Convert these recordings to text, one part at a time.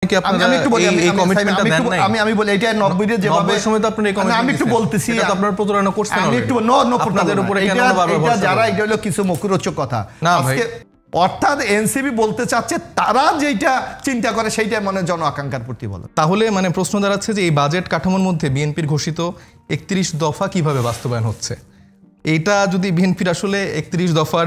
কি আপনারা এই কমিটমেন্টটা দেন নাই? আমি বলি এটা 90 এর যেভাবে 90 সময় তো আপনারা এই কমিটমেন্ট আমি একটু বলতেছি এটা তো আপনারা প্রতারণা করছেন আমি একটু আপনাদের উপরে কেন বারবার এটা যারা এটা হলো কিছু মুখরোচক কথা আজকে অর্থাৎ এনসিপি বলতে চাচ্ছে তারা যেটা চিন্তা করে সেইটাই মনে জন আকাঙ্ক্ষার প্রতিফলন। তাহলে মানে প্রশ্ন দাঁড়াচ্ছে যে এই বাজেট কাঠামোর মধ্যে বিএনপির ঘোষিত 31 দফা কিভাবে বাস্তবায়ন হচ্ছে? এইটা যদি বিএনপির আসলে 31 দফার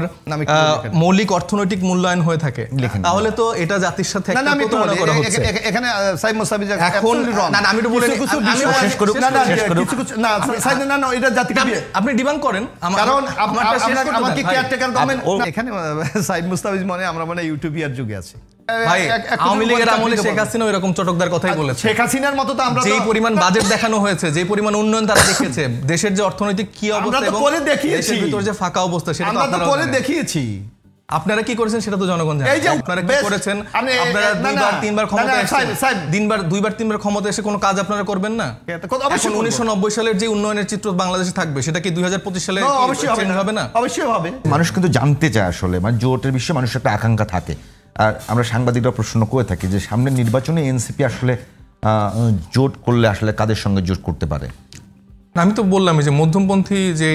মৌলিক অর্থনৈতিক মূল্যায়ন হয়ে থাকে তাহলে তো এটা জাতির সাথে একটা প্রতারণা করা হচ্ছে। এখানে সাইদ মুস্তাফিজ এখন না আমি একটু বলে আমি শেষ করব না সাইদ না এটা জাতিকে আপনি ডিমান্ড করেন কারণ আমাকে কেয়ারটেকার গভর্নমেন্ট এখানে সাইদ মুস্তাফিজ মনে আমরা মানে ইউটিউবিয়ার যুগে আছে ভাই আওয়ামী লীগের আমলে শেখ হাসিনা এরকম চটকদার কথাই বলেছে। শেখ হাসিনার মতো তো আমরা যে পরিমাণ বাজেট দেখানো হয়েছে যে পরিমাণ উন্নয়ন তারা দেখেছে দেশের যে অর্থনৈতিক কি অবস্থা এবং দেশের ভিতর যে ফাঁকা অবস্থা সেটা আমরা তো করে দেখিয়েছি। আপনারা কি করেছেন সেটা তো জনগণ জানে। আপনারা কি করেছেন? আপনারা দুইবার তিনবার ক্ষমতায় এসেছেন, দুইবার তিনবার ক্ষমতায় এসে কোনো কাজ আপনারা করবেন না? এখন 1990 সালের যে উন্নয়নের চিত্র বাংলাদেশে থাকবে সেটা কি 2025 সালে চেঞ্জ হবে না? অবশ্যই হবে। মানুষ কিন্তু জানতে চায় আসলে মানে জোটের বিষয়ে মানুষের একটা আকাঙ্ক্ষা থাকে। আর আমরা সাংবাদিকরা প্রশ্ন করে থাকি যে সামনের নির্বাচনে এনসিপি আসলে জোট করলে আসলে কাদের সঙ্গে জোট করতে পারে? আমি তো বললাম যে মধ্যমপন্থী যে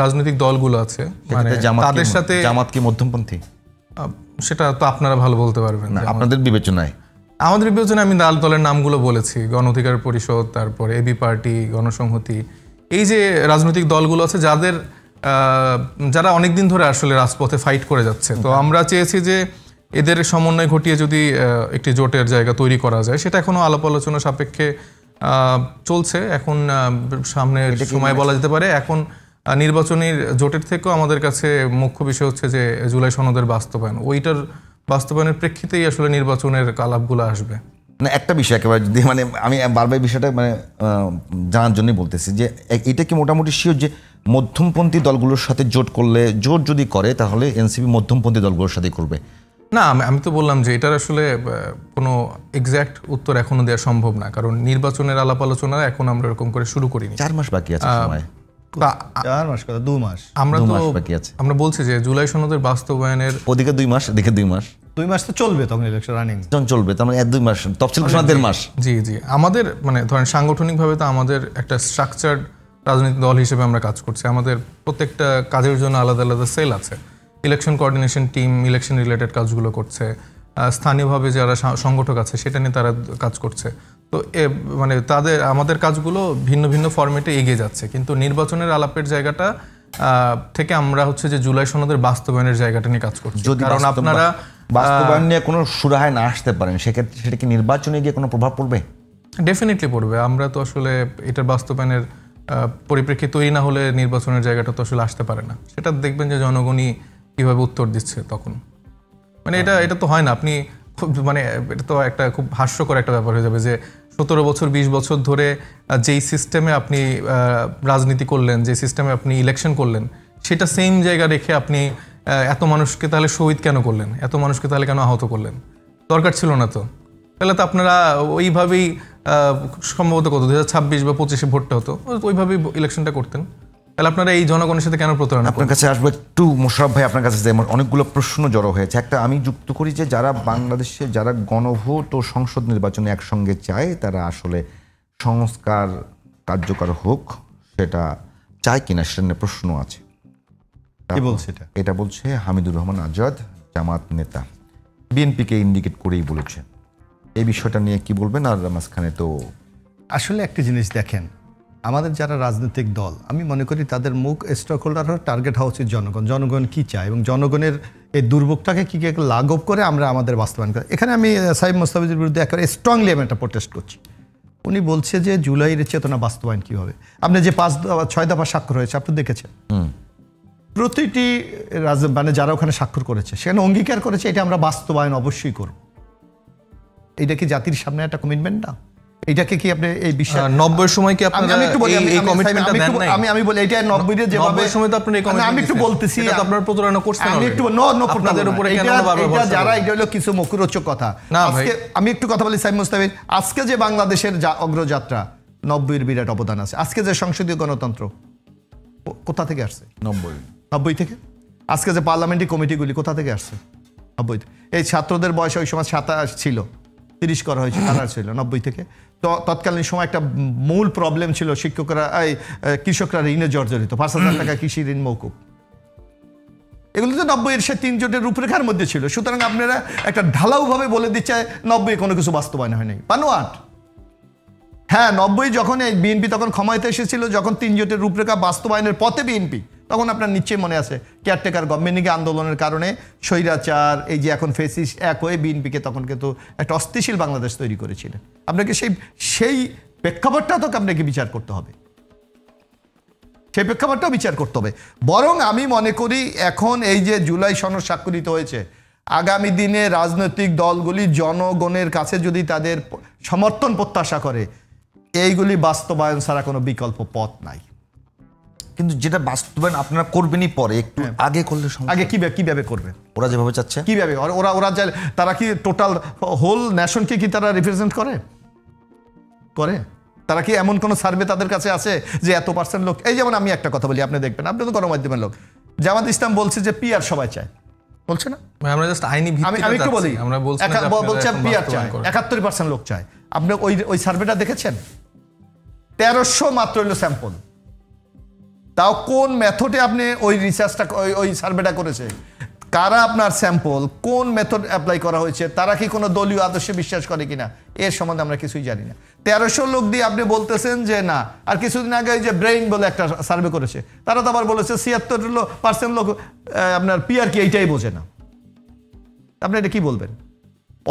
রাজনৈতিক দলগুলো আছে মানে তাদের সাথে জামাত কি মধ্যমপন্থী? সেটা তো আপনারা ভালো বলতে পারবেন না আপনাদের বিবেচনায়। আমাদের বিবেচনায় আমি দলের নামগুলো বলেছি, গণ অধিকার পরিষদ, তারপরে এবি পার্টি, গণসংহতি, এই যে রাজনৈতিক দলগুলো আছে যারা অনেকদিন ধরে আসলে রাজপথে ফাইট করে যাচ্ছে। তো আমরা চেয়েছি যে এদের সমন্বয় ঘটিয়ে যদি একটি জোটের জায়গা তৈরি করা যায়, সেটা এখনো আলাপ আলোচনা সাপেক্ষে চলছে। এখন সামনে সময় বলা যেতে পারে। এখন নির্বাচনের জোটের থেকেও আমাদের কাছে মুখ্য বিষয় হচ্ছে যে জুলাই সনদের বাস্তবায়ন, ওইটার বাস্তবায়নের প্রেক্ষিতেই আসলে নির্বাচনের আলাপগুলো আসবে। না একটা বিষয় একেবারে যদি মানে আমি বারবার বিষয়টা মানে জানার জন্যই বলতেছি যে এটা কি মোটামুটি শিওর যে মধ্যমপন্থী দলগুলোর সাথে জোট করলে, জোট যদি করে তাহলে এনসিপি মধ্যমপন্থী দলগুলোর সাথে করবে? না আমি তো বললাম যে এটার আসলে কোনো এক্সাক্ট উত্তর এখনো দেওয়া সম্ভব না, কারণ নির্বাচনের আলাপ আলোচনা এখন আমরা এরকম করে শুরু করিনি। 4 মাস বাকি আছে সময়। 4 মাস কথা 2 মাস আমরা বলছি যে জুলাই সনদের বাস্তবায়নের ওদিকে 2 মাস, এদিকে 2 মাস, 2 মাস তো চলবে, তখন ইলেকশন রানিং চলবে, তার মানে 2 মাস তফসিল ঘোষণা 1.5 মাস। জি আমাদের মানে ধরেন সাংগঠনিকভাবে তো আমাদের একটা স্ট্রাকচার্ড রাজনৈতিক দল হিসেবে আমরা কাজ করছি। আমাদের প্রত্যেকটা কাজের জন্য আলাদা আলাদা সেল আছে। Election coordination team election related কাজগুলো করছে, স্থানীয়ভাবে যারা সংগঠক আছে সেটা নিয়ে তারা কাজ করছে। তো মানে আমাদের কাজগুলো ভিন্ন ভিন্ন ফরম্যাটে এগিয়ে যাচ্ছে, কিন্তু নির্বাচনের আলাপের জায়গাটা থেকে আমরা হচ্ছে যে জুলাই সনদের বাস্তবায়নের জায়গাটা নিয়ে কাজ করছি। কারণ আপনারা বাস্তবায়ন নিয়ে কোনো সুরাহায় না আসতে পারেন, সেক্ষেত্রে সেটা কি নির্বাচনে গিয়ে কোনো প্রভাব পড়বে? ডেফিনেটলি পড়বে। আমরা তো আসলে এটার বাস্তবায়নের পরিপ্রেক্ষিতে তৈরি না হলে নির্বাচনের জায়গাটা তো আসলে আসতে পারে না। সেটা দেখবেন যে জনগণই কিভাবে উত্তর দিচ্ছে তখন। মানে এটা তো হয় না, আপনি মানে এটা তো একটা খুব হাস্যকর একটা ব্যাপার হয়ে যাবে যে 17 বছর 20 বছর ধরে যেই সিস্টেমে আপনি রাজনীতি করলেন, যে সিস্টেমে আপনি ইলেকশন করলেন, সেটা সেম জায়গা রেখে আপনি এত মানুষকে তাহলে শহীদ কেন করলেন, এত মানুষকে তাহলে কেন আহত করলেন? দরকার ছিল না তো। তাহলে তো আপনারা ওইভাবেই সম্ভবত 2026 বা 25-এ ভোটটা হতো, ওইভাবেই ইলেকশনটা করতেন। তাহলে আপনারা এই জনগণের সাথে কেন প্রতারণা? আপনার কাছে আসবো একটু মোশাররফ ভাই, আপনার কাছে অনেকগুলো প্রশ্ন জড়ো হয়েছে। একটা আমি যুক্ত করি যে যারা বাংলাদেশে যারা গণভোট ও সংসদ নির্বাচনে একসঙ্গে চায় তারা আসলে সংস্কার কার্যকর হোক সেটা চায় কিনা সেটা নিয়ে প্রশ্ন আছে। কি বলছে এটা বলছে হামিদুর রহমান আজাদ, জামাত নেতা, বিএনপিকে ইন্ডিকেট করেই বলেছে। এই বিষয়টা নিয়ে কি বলবেন? আর মাঝখানে তো আসলে একটা জিনিস দেখেন, আমাদের যারা রাজনৈতিক দল আমি মনে করি তাদের মুখ স্টক হোল্ডার হওয়ার টার্গেট হওয়া উচিত জনগণ কী চায় এবং জনগণের এই দুর্ভোগটাকে কী লাঘব করে আমরা আমাদের বাস্তবায়ন করি। এখানে আমি সাইদ মুস্তাফিজের বিরুদ্ধে একেবারে স্ট্রংলি আমি একটা প্রোটেস্ট করছি। উনি বলছে যে জুলাইয়ের চেতনা বাস্তবায়ন কী হবে। আপনি যে 6 দফা স্বাক্ষর হয়েছে আপনি দেখেছেন, প্রতিটি মানে যারা ওখানে স্বাক্ষর করেছে সেখানে অঙ্গীকার করেছে এটা আমরা বাস্তবায়ন অবশ্যই করব। এটা কি জাতির সামনে একটা কমিটমেন্ট না? এটাকে কি আপনি এই বিষয় 90 সময় কি আপনারা এই কমিটমেন্টটা দেন নাই? আমি বলি এটা 90 এর যেভাবে 90 সময় তো আপনারা এই কমিটমেন্ট আমি একটু বলতেছি এটা তো আপনারা প্রতারণা করছেন। আমি একটু আপনাদের উপরে কেন বারবার এটা যারা এটা হলো কিছু মুখরোচক কথা। আজকে আমি একটু কথা বলি সাইদ মুস্তাফিজ, আজকে যে বাংলাদেশের অগ্রযাত্রা 90 এর বিরাট অবদান আছে। আজকে যে সংসদীয় গণতন্ত্র কোথা থেকে আসছে? 90 থেকে। আজকে যে পার্লামেন্টারি কমিটিগুলি কোথা থেকে আসছে? 90। এই ছাত্রদের বয়স ওই সময় 27 ছিল, 30 করা হয়েছে, কারা ছিল 90 থেকে। তো তৎকালীন সময় একটা মূল প্রবলেম ছিল, কৃষকরা ঋণে জর্জরিত, 5,000 টাকা কৃষি ঋণ মৌকুব। এগুলো তো 90-এর সে 3 জোটের রূপরেখার মধ্যে ছিল। সুতরাং আপনারা একটা ঢালাওভাবে বলে দিচ্ছে 90 কোনো কিছু বাস্তবায়ন হয় নাই, বানোয়াট। হ্যাঁ, 90 যখন এই বিএনপি তখন ক্ষমতায় এসেছিল, যখন 3 জোটের রূপরেখা বাস্তবায়নের পথে বিএনপি, তখন আপনার নিশ্চয়ই মনে আছে কেয়ারটেকার গভর্নমেন্টকে আন্দোলনের কারণে স্বৈরাচার এই যে এখন ফেসিস্ট এক হয়ে বিএনপিকে তখন কিন্তু একটা অস্থিতিশীল বাংলাদেশ তৈরি করেছিলেন। আপনাকে সেই প্রেক্ষাপটটা তো আপনাকে বিচার করতে হবে, সেই প্রেক্ষাপটটাও বিচার করতে হবে। বরং আমি মনে করি এখন এই যে জুলাই সনদ স্বাক্ষরিত হয়েছে, আগামী দিনে রাজনৈতিক দলগুলি জনগণের কাছে যদি তাদের সমর্থন প্রত্যাশা করে, এইগুলি বাস্তবায়ন ছাড়া কোনো বিকল্প পথ নাই। কিন্তু যেটা বাস্তবায়ন আপনারা করবেনই পরে, একটু আগে করলে আগে কিভাবে করবে ওরা যেভাবে চাচ্ছে, কিভাবে ওরা তারা কি টোটাল হোল নেশনকে কি তারা রিপ্রেজেন্ট করে? তারা কি এমন কোন সার্ভে তাদের কাছে আছে যে এত পার্সেন্ট লোক? এই যেমন আমি একটা কথা বলি, আপনি দেখবেন, আপনি তো গণমাধ্যমের লোক, জামাত ইসলাম বলছে যে পিআর সবাই চায়, বলছে না? আমরা জাস্ট আইনি ভিত্তিতে আমি একটু বলি, আমরা বলছি পিআর চায়, 71% লোক চায়। আপনি ওই সার্ভেটা দেখেছেন? 1300 মাত্র হলো স্যাম্পল। তাও কোন মেথডে আপনি ওই রিসার্চটা ওই সার্ভেটা করেছে, কারা আপনার স্যাম্পল, কোন মেথড অ্যাপ্লাই করা হয়েছে, তারা কি কোনো দলীয় আদর্শে বিশ্বাস করে কিনা, এর সম্বন্ধে আমরা কিছুই জানি না। 1300 লোক দিয়ে আপনি বলতেছেন যে না। আর কিছুদিন আগে যে ব্রেইন বলে একটা সার্ভে করেছে, তারা তো আবার বলেছে 76% লোক আপনার পিআর কি এইটাই বোঝে না। আপনি এটা কি বলবেন?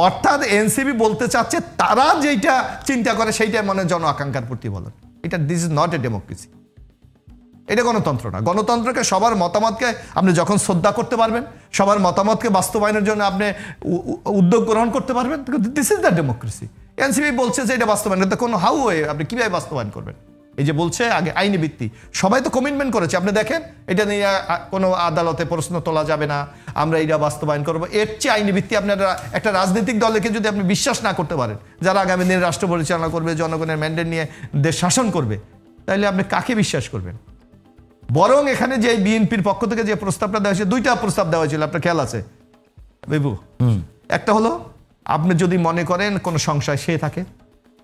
অর্থাৎ এনসিপি বলতে চাচ্ছে তারা যেটা চিন্তা করে সেইটাই মনে জন আকাঙ্ক্ষার প্রতিফলন। এটা this is not a democracy, এটা গণতন্ত্র না। গণতন্ত্রকে সবার মতামতকে আপনি যখন শ্রদ্ধা করতে পারবেন, সবার মতামতকে বাস্তবায়নের জন্য আপনি উদ্যোগ গ্রহণ করতে পারবেন, this is the democracy. NCP বলছে যে এটা বাস্তবায়ন, এটা কোনো হাউ ওয়ে, আপনি কিভাবে বাস্তবায়ন করবেন? এই যে বলছে আগে আইনি ভিত্তি, সবাই তো কমিটমেন্ট করেছে। আপনি দেখেন, এটা নিয়ে কোনো আদালতে প্রশ্ন তোলা যাবে না, আমরা এটা বাস্তবায়ন করবো। এর চেয়ে আইনি ভিত্তি আপনারা একটা রাজনৈতিক দলকে যদি আপনি বিশ্বাস না করতে পারেন, যারা আগামী দিনে রাষ্ট্র পরিচালনা করবে, জনগণের ম্যান্ডেট নিয়ে দেশ শাসন করবে, তাহলে আপনি কাকে বিশ্বাস করবেন? বরং এখানে যে বিএনপির পক্ষ থেকে যে প্রস্তাবটা দেওয়া হয়েছে, 2টা প্রস্তাব দেওয়া হয়েছিল, আপনার খেয়াল আছে বিভু? একটা হলো, আপনি যদি মনে করেন কোনো সংশয় সে থাকে,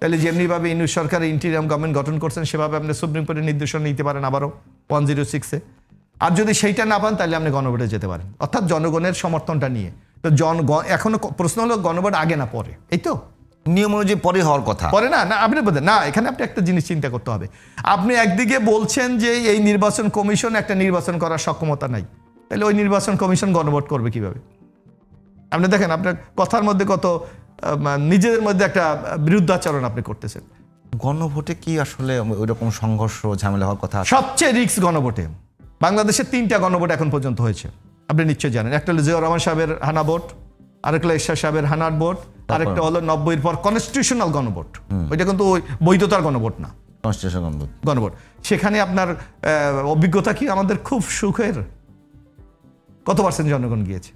তাহলে যেমনিভাবে ইউনিট সরকার ইন্টিরিয়াম গভর্নমেন্ট গঠন করছেন, সেভাবে আপনি সুপ্রিম কোর্টের নির্দেশনা নিতে পারেন আবারও 106-এ। আর যদি সেইটা না পান, তাহলে আপনি গণভোটে যেতে পারেন, অর্থাৎ জনগণের সমর্থনটা নিয়ে। তো এখনো প্রশ্ন হলো গণভোট আগে না পরে, এই তো নিয়ম অনুযায়ী পরে হওয়ার কথা, পরে না। আপনি বলতেন না, এখানে আপনি একটা জিনিস চিন্তা করতে হবে। আপনি একদিকে বলছেন যে এই নির্বাচন কমিশন একটা নির্বাচন করার সক্ষমতা নাই, তাহলে ওই নির্বাচন কমিশন গণভোট করবে কিভাবে? আপনি দেখেন, আপনার কথার মধ্যে কত নিজেদের মধ্যে একটা বিরুদ্ধাচরণ আপনি করতেছেন। গণভোটে কি আসলে ওইরকম সংঘর্ষ ঝামেলা হওয়ার কথা? সবচেয়ে রিস্ক গণভোটে বাংলাদেশে 3টা গণভোট এখন পর্যন্ত হয়েছে, আপনি নিশ্চয়ই জানেন। একটা হলো জিয়াউর রহমান সাহেবের হানা ভোট, আরেকটা এরশাদ সাহেবের হানার ভোট, আরেকটা হলো 90-এর পর কনস্টিটিউশনাল গণভোট। ওইটা কিন্তু ওই বৈধতার গণভোট না, কনস্টিটিউশনাল গণভোট। সেখানে আপনার অভিজ্ঞতা কি? আমাদের খুব সুখের। কত পার্সেন্ট জনগণ গিয়েছে?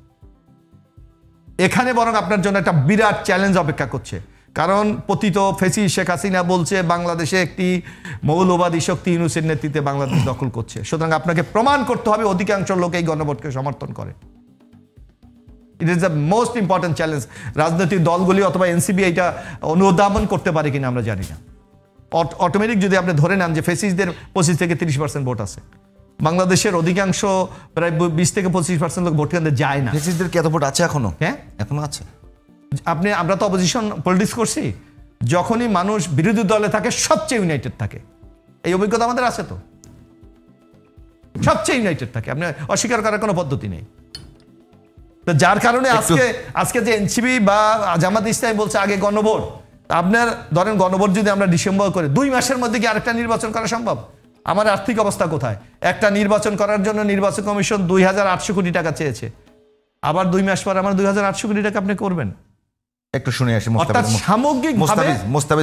এখানে বরং আপনার জন্য একটা বিরাট চ্যালেঞ্জ অপেক্ষা করছে, কারণ পতিত ফেসি শেখ হাসিনা বলছে বাংলাদেশে একটি মৌলবাদী শক্তি ইউনূসের নেতৃত্বে বাংলাদেশ দখল করছে। সুতরাং আপনাকে প্রমাণ করতে হবে অধিকাংশ লোক এই গণভোটকে সমর্থন করে। It is the most important challenge. রাজনৈতিক দলগুলি অথবা এনসিপি এটা অনুধাবন করতে পারে কিনা আমরা জানি না। অটোমেটিক যদি আপনি ধরে নেন যে ফেসিসদের 25 থেকে 30% ভোট আছে, বাংলাদেশের অধিকাংশ প্রায় 20 থেকে 25% লোক ভোট কেন্দ্রে যায় না। ফেসিসদের কি এত ভোট আছে এখনো? হ্যাঁ, এখনো আছে। আমরা তো অপোজিশন পলিটিক্স করছি, যখনই মানুষ বিরোধী দলে থাকে সবচেয়ে ইউনাইটেড থাকে। এই অভিজ্ঞতা আমাদের আছে, তো সবচেয়ে ইউনাইটেড থাকে, আপনি অস্বীকার করার কোনো পদ্ধতি নেই। তো যার কারণে আজকে যে এনসিপি বা জামাত ইসলামী বলছে আগে গণভোট, আপনার ধরেন গণভোট যদি আমরা ডিসেম্বর করে 2 মাসের মধ্যে কি আরেকটা নির্বাচন করা সম্ভব? আমার আর্থিক অবস্থা কোথায়? একটা নির্বাচন করার জন্য নির্বাচন কমিশন 2800 কোটি টাকা চেয়েছে, আবার 2 মাস পর আমার 2800 কোটি টাকা আপনি করবেন? একটু শুনে আসি। অর্থাৎ সামগ্রিকভাবে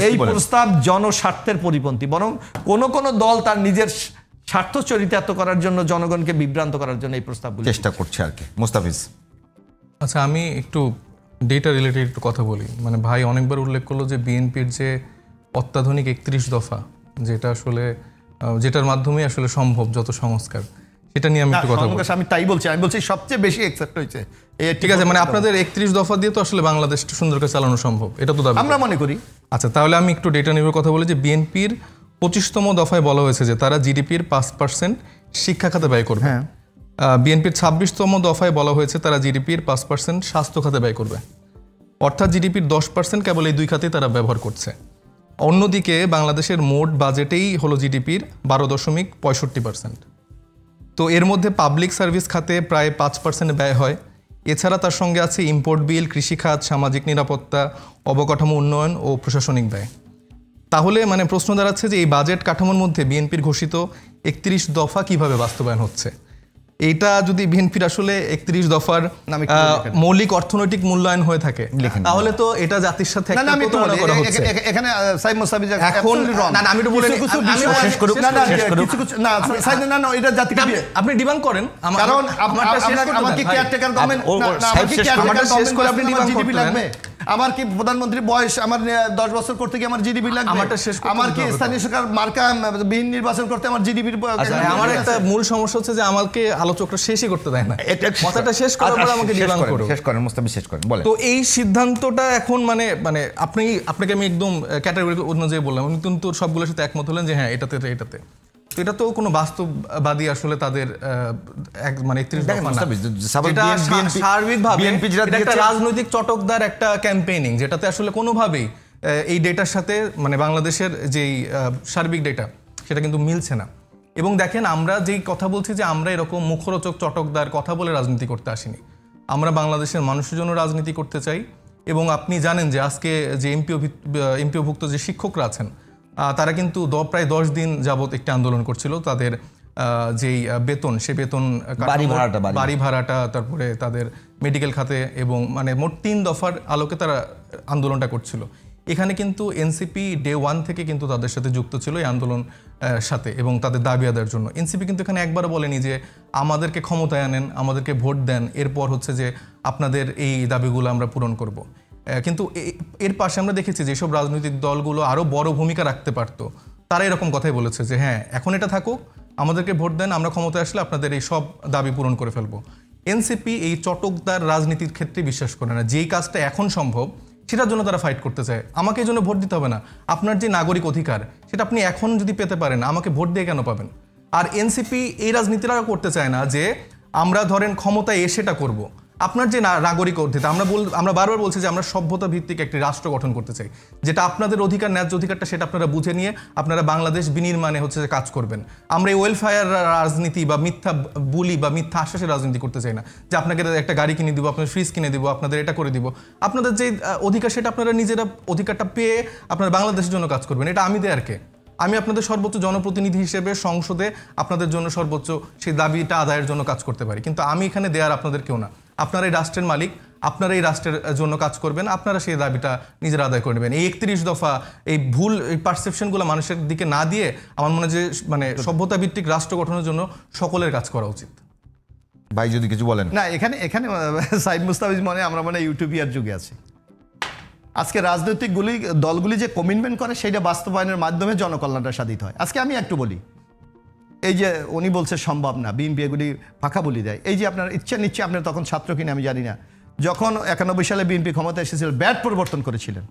এই প্রস্তাব জনস্বার্থের পরিপন্থী, বরং কোন দল তার নিজের স্বার্থ চরিতার্থ করার জন্য, জনগণকে বিভ্রান্ত করার জন্য এই প্রস্তাবগুলো চেষ্টা করছে আর কি। মুস্তাফিজ, আচ্ছা, আমি একটু ডেটা রিলেটেড একটু কথা বলি। মানে ভাই অনেকবার উল্লেখ করলো যে বিএনপির যে অত্যাধুনিক 31 দফা, যেটা আসলে যেটার মাধ্যমে আসলে সম্ভব যত সংস্কার, সেটা নিয়ে আমি একটু কথা বলবো। আমি তাই বলছি, আমি বলছি সবচেয়ে বেশি অ্যাকসেপ্ট হয়েছে। ঠিক আছে, মানে আপনাদের 31 দফা দিয়ে তো আসলে বাংলাদেশটা সুন্দর করে চালানো সম্ভব, এটা তো দাবি আমরা মনে করি। আচ্ছা, তাহলে আমি একটু ডেটা নিয়ে কথা বলি যে বিএনপির 25তম দফায় বলা হয়েছে যে তারা জিডিপির 5% শিক্ষা খাতে ব্যয় করবে। বিএনপির 26তম দফায় বলা হয়েছে তারা জিডিপির 5% স্বাস্থ্য খাতে ব্যয় করবে। অর্থাৎ জিডিপির 10% কেবল এই দুই খাতেই তারা ব্যবহার করছে। অন্যদিকে বাংলাদেশের মোট বাজেটেই হলো জিডিপির 12.65%। তো এর মধ্যে পাবলিক সার্ভিস খাতে প্রায় 5% ব্যয় হয়। এছাড়া তার সঙ্গে আছে ইম্পোর্ট বিল, কৃষিখাত, সামাজিক নিরাপত্তা, অবকাঠামো উন্নয়ন ও প্রশাসনিক ব্যয়। তাহলে মানে প্রশ্ন দাঁড়াচ্ছে যে এই বাজেট কাঠামোর মধ্যে বিএনপির ঘোষিত 31 দফা কিভাবে বাস্তবায়ন হচ্ছে। এইটা যদি বিএনপির আসলে 31 দফার মৌলিক অর্থনৈতিক মূল্যায়ন হয়ে থাকে তাহলে তো এটা জাতির সাথে এখানে সাইদ মুসাবি এখন আমি একটু বলে শেষ করুক এটা জাতিকে আপনি ডিমান্ড করেন, কারণ আমাকে কেয়ারটেকার গভর্নমেন্ট আপনি জিডিপি লাগবে। আমার কি প্রধানমন্ত্রী বয়স আমার 10 বছর করতে গিয়ে আমার জিডিপি লাগবে? আমার কি স্থানীয় সরকার মার্কা বিহীন নির্বাচন করতে আমার জিডিপির? আমার একটা মূল সমস্যা হচ্ছে যে আমাকে আলোচকটা শেষই করতে দেয় না, কথাটা শেষ করার পর আমাকে ডিমান্ড করো। শেষ করেন মুস্তাফি, শেষ করেন বলেন। তো এই সিদ্ধান্তটা এখন মানে আপনাকে আমি একদম ক্যাটাগরি অনুযায়ী বললাম, উনি কিন্তু সবগুলোর সাথে একমত হলেন যে হ্যাঁ এটাতে। তো এটা তো কোনো বাস্তববাদী আসলে তাদের মানে 31 দফা না, সার্বিকভাবে একটা রাজনৈতিক চটকদার একটা ক্যাম্পেইনিং, যেটাতে আসলে কোনোভাবেই এই ডেটার সাথে মানে বাংলাদেশের যেই সার্বিক ডেটা সেটা কিন্তু মিলছে না। এবং দেখেন, আমরা যেই কথা বলছি যে আমরা এরকম মুখরোচক চটকদার কথা বলে রাজনীতি করতে আসিনি, আমরা বাংলাদেশের মানুষের জন্য রাজনীতি করতে চাই। এবং আপনি জানেন যে আজকে যে এমপিওভুক্ত যে শিক্ষকরা আছেন তারা কিন্তু প্রায় 10 দিন যাবত একটি আন্দোলন করছিল। তাদের যেই বেতন, সে বেতন, বাড়ি ভাড়াটা, তারপরে তাদের মেডিকেল খাতে এবং মানে মোট 3 দফার আলোকে তারা আন্দোলনটা করছিল। এখানে কিন্তু এনসিপি ডে 1 থেকে কিন্তু তাদের সাথে যুক্ত ছিল এই আন্দোলন সাথে এবং তাদের দাবি আদায়ের জন্য। এনসিপি কিন্তু এখানে একবারও বলেনি যে আমাদেরকে ক্ষমতায় আনেন, আমাদেরকে ভোট দেন, এরপর হচ্ছে যে আপনাদের এই দাবিগুলো আমরা পূরণ করব। কিন্তু এর পাশে আমরা দেখেছি যেসব রাজনৈতিক দলগুলো আরও বড় ভূমিকা রাখতে পারতো তারা এরকম কথাই বলেছে যে হ্যাঁ এখন এটা থাকুক, আমাদেরকে ভোট দেন, আমরা ক্ষমতায় আসলে আপনাদের এই সব দাবি পূরণ করে ফেলবো। এনসিপি এই চটকদার রাজনীতির ক্ষেত্রে বিশ্বাস করে না। যেই কাজটা এখন সম্ভব সেটার জন্য তারা ফাইট করতে চায়। আমাকে এই জন্য ভোট দিতে হবে না, আপনার যে নাগরিক অধিকার সেটা আপনি এখন যদি পেতে পারেন আমাকে ভোট দিয়ে কেন পাবেন? আর এনসিপি এই রাজনীতিটা করতে চায় না যে আমরা ধরেন ক্ষমতায় এসেটা করব। আপনার যে নাগরিক অধিকার, আমরা বারবার বলছি যে আমরা সভ্যতা ভিত্তিক একটি রাষ্ট্র গঠন করতে চাই, যেটা আপনাদের অধিকার, ন্যায্য অধিকারটা সেটা আপনারা বুঝে নিয়ে আপনারা বাংলাদেশ বিনির্মাণে হচ্ছে যে কাজ করবেন। আমরা এই ওয়েলফেয়ার রাজনীতি বা মিথ্যা বুলি বা মিথ্যা আশ্বাসের রাজনীতি করতে চাই না যে আপনাকে একটা গাড়ি কিনে দিব, আপনার ফ্রিজ কিনে দিব, আপনাদের এটা করে দিব। আপনাদের যে অধিকার সেটা আপনারা নিজেরা অধিকারটা পেয়ে আপনারা বাংলাদেশের জন্য কাজ করবেন। এটা আমি দেয়ার কে? আমি আপনাদের সর্বোচ্চ জনপ্রতিনিধি হিসেবে সংসদে আপনাদের জন্য সর্বোচ্চ সেই দাবিটা আদায়ের জন্য কাজ করতে পারি, কিন্তু আমি এখানে দেয়ার আপনাদের কেউ না। আপনারা এই রাষ্ট্রের মালিক, আপনারা এই রাষ্ট্রের জন্য কাজ করবেন, আপনারা সেই দাবিটা নিজেরা আদায় করে নেবেন। এই 31 দফা এই ভুল এই পারসেপশনগুলো মানুষের দিকে না দিয়ে আমার মনে হয় যে মানে সভ্যতা ভিত্তিক রাষ্ট্র গঠনের জন্য সকলের কাজ করা উচিত। ভাই যদি কিছু বলেন। না, এখানে সাইদ মুস্তাফিজ আমরা ইউটিউবিয়ার যুগে আছি। আজকে রাজনৈতিক দলগুলি যে কমিটমেন্ট করে সেটা বাস্তবায়নের মাধ্যমে জনকল্যাণটা সাধিত হয়। আজকে আমি একটু বলি, এই যে উনি বলছে সম্ভব না, বিএনপি এগুলি ফাঁকা বলি দেয়। এই যে আপনার ইচ্ছা নিচ্ছে, আপনার তখন ছাত্র কিনা আমি জানি না, যখন 91 সালে বিএনপি ক্ষমতা এসেছিল ব্যাট পরিবর্তন করেছিলেন,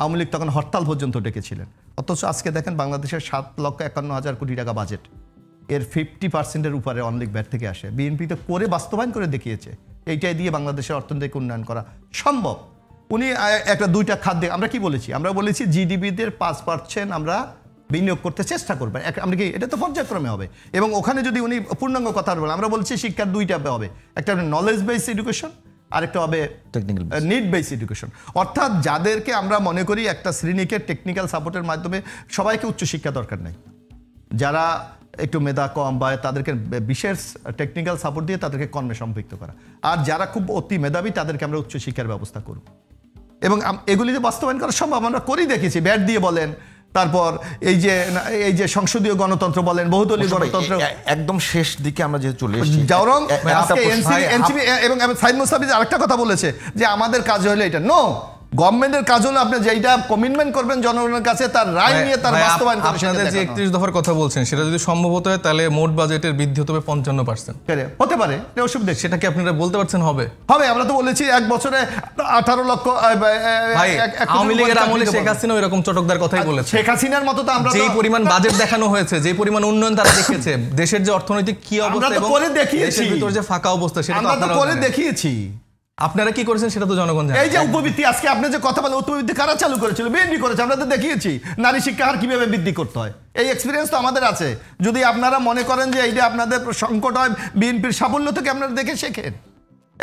আওয়ামী লীগ তখন হরতাল পর্যন্ত ডেকেছিলেন। অথচ আজকে দেখেন বাংলাদেশের 7,51,000 কোটি টাকা বাজেট, এর 50%-এর উপরে অনলিক ব্যাট থেকে আসে। বিএনপি তো করে বাস্তবায়ন করে দেখিয়েছে, এইটাই দিয়ে বাংলাদেশের অর্থনৈতিক উন্নয়ন করা সম্ভব। উনি একটা 2টা খাত আমরা কি বলেছি? আমরা বলেছি জিডিপিদের 5% আমরা বিনিয়োগ করতে চেষ্টা করবে। আমরা কি এটা তো পর্যায়ক্রমে হবে, এবং ওখানে যদি উনি পূর্ণাঙ্গ কথা বলেন, আমরা বলছি শিক্ষার 2টা হবে, একটা হবে নলেজ বেস এডুকেশন, আরেকটা হবে টেকনিক্যাল নিড বেস এডুকেশন। অর্থাৎ যাদেরকে আমরা মনে করি একটা শ্রেণীকে টেকনিক্যাল সাপোর্টের মাধ্যমে, সবাইকে উচ্চশিক্ষা দরকার নেই, যারা একটু মেধা কম বা তাদেরকে বিশেষ টেকনিক্যাল সাপোর্ট দিয়ে তাদেরকে কর্মে সম্পৃক্ত করা, আর যারা খুব অতি মেধাবী তাদেরকে আমরা উচ্চশিক্ষার ব্যবস্থা করব। এবং এগুলি যে বাস্তবায়ন করা সম্ভব আমরা করেই দেখেছি। ব্যাট দিয়ে বলেন, তারপর এই যে সংসদীয় গণতন্ত্র বলেন, বহুদলীয় গণতন্ত্র। একদম শেষ দিকে আমরা যেহেতু চলে এসেছি, এবং সাইদ মুস্তাফিজ আরেকটা কথা বলেছে যে আমাদের কাজ হলো এটা। নো, গভর্নমেন্টের কাজ হলো আপনি যেইটা কমিটমেন্ট করবেন জনগণের কাছে তার রায় নিয়ে তার ভাই, বাস্তবায়ন করে সেটা আপনাদের যে দেখানো। 31 দফার কথা বলছেন সেটা যদি সম্ভব হতো তাহলে মোট বাজেটের বৃদ্ধি হতে হবে 55%। হতে পারে, এটা অসুবিধা কি? সেটা কি আপনারা বলতে পারছেন হবে? হবে, আমরা তো বলেছি 1 বছরে 18 লক্ষ ভাই, এক কোটি আওয়ামী লীগের চাকরি আমলে দেবো। শেখ হাসিনা এরকম চটকদার কথাই বলেছে। শেখ হাসিনার মতো তো আমরা যেই পরিমাণ বাজেট দেখানো হয়েছে, যে পরিমাণ উন্নয়ন তারা দেখেছে, দেশের যে অর্থনৈতিক কি অবস্থা তো এবং করে দেখিয়েছি। দেশের ভিতর যে ফাঁকা অবস্থা সেটা তো আমরা তো আপনারা করে জানেন। দেখিয়েছি। আপনারা কি করেছেন সেটা তো জনগণ জানে। এই যে উপবৃত্তি, আজকে আপনি যে কথা বলেন, উপবৃত্তি কারা চালু করেছিল? বিএনপি করেছে, আমরা তো দেখিয়েছি নারী শিক্ষা হার কিভাবে বৃদ্ধি করতে হয়। এই এক্সপিরিয়েন্স তো আমাদের আছে। যদি আপনারা মনে করেন যে এইটা আপনাদের সংকট হয় বিএনপির সাফল্য থেকে, আপনারা দেখে শেখেন।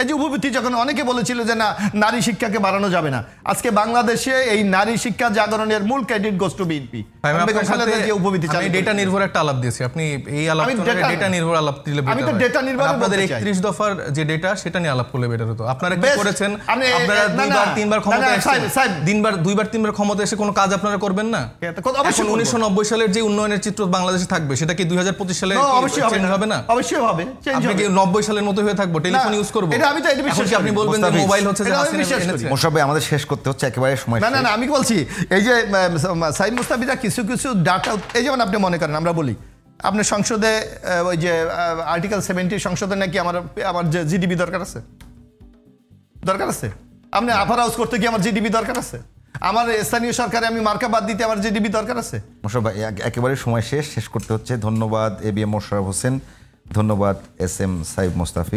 এই যে উপবৃত্তি, যখন অনেকে বলেছিল যে না নারী শিক্ষাকে বাড়ানো যাবে না, আজকে বাংলাদেশে এই নারী শিক্ষা জাগরণের মূল ক্রেডিট গোস টু বিএনপি। আমি আপনার সাথে উপবৃত্তি আমি ডেটা নির্ভর একটা আলাপ দিয়েছি, আপনি এই আলাপ ডেটা নির্ভর আলাপ দিলে আমি তো better হয়। data নির্ভর আপনাদের বলতে চাই। 31 দফার যে ডেটা সেটা নিয়ে আলাপ করলে বেটার হতো। আপনারা কি বেশ, করেছেন? আপনি- আপনারা না, না, দুইবার তিনবার না, ক্ষমতা না, এসেছেন, সাহেব, দুইবার তিনবার ক্ষমতা এসে কোনো কাজ আপনারা করবেন না? অবশ্যই এখন করবো। 1990 সালের যে উন্নয়নের চিত্র বাংলাদেশে থাকবে সেটা কি 2025 সালে অবশ্যই হবে চেঞ্জ না, হবে না? অবশ্যই হবে, চেঞ্জ আপনি হবে। কি 90 সালের মতো হয়ে থাকবো, টেলিফোন ইউজ করবো? এটা আমি তো এটা বিশ্বাস এখন কি আপনি করি। বলবেন যে মোস্তাফিজ, মোবাইল হচ্ছে যে এটা আমি হাসিনা বিশ্বাস করি। এনেছে? মোশাররফ ভাই, আমাদের শেষ করতে হচ্ছে, একেবারে সময় না না শেষ। না, আমি বলছি এই যে সাইদ মুস্তাফিজা কিছু কিছু ডাটা, এই যেমন আপনি মনে করেন আমরা বলি আপনি সংসদে ওই যে আর্টিকেল 70 সংসদে নাকি আমার যে জিডিপি দরকার আছে, আপনি আফার হাউস করতে কি আমার জিডিপি দরকার আছে? আমার স্থানীয় সরকারে আমি মার্কা বাদ দিতে আমার জিডিপি দরকার আছে? মোশাররফ ভাই, একেবারে সময় শেষ করতে হচ্ছে। ধন্যবাদ এবিএম মোশাররফ হোসেন, ধন্যবাদ এস এম সাইদ মোস্তাফিজ।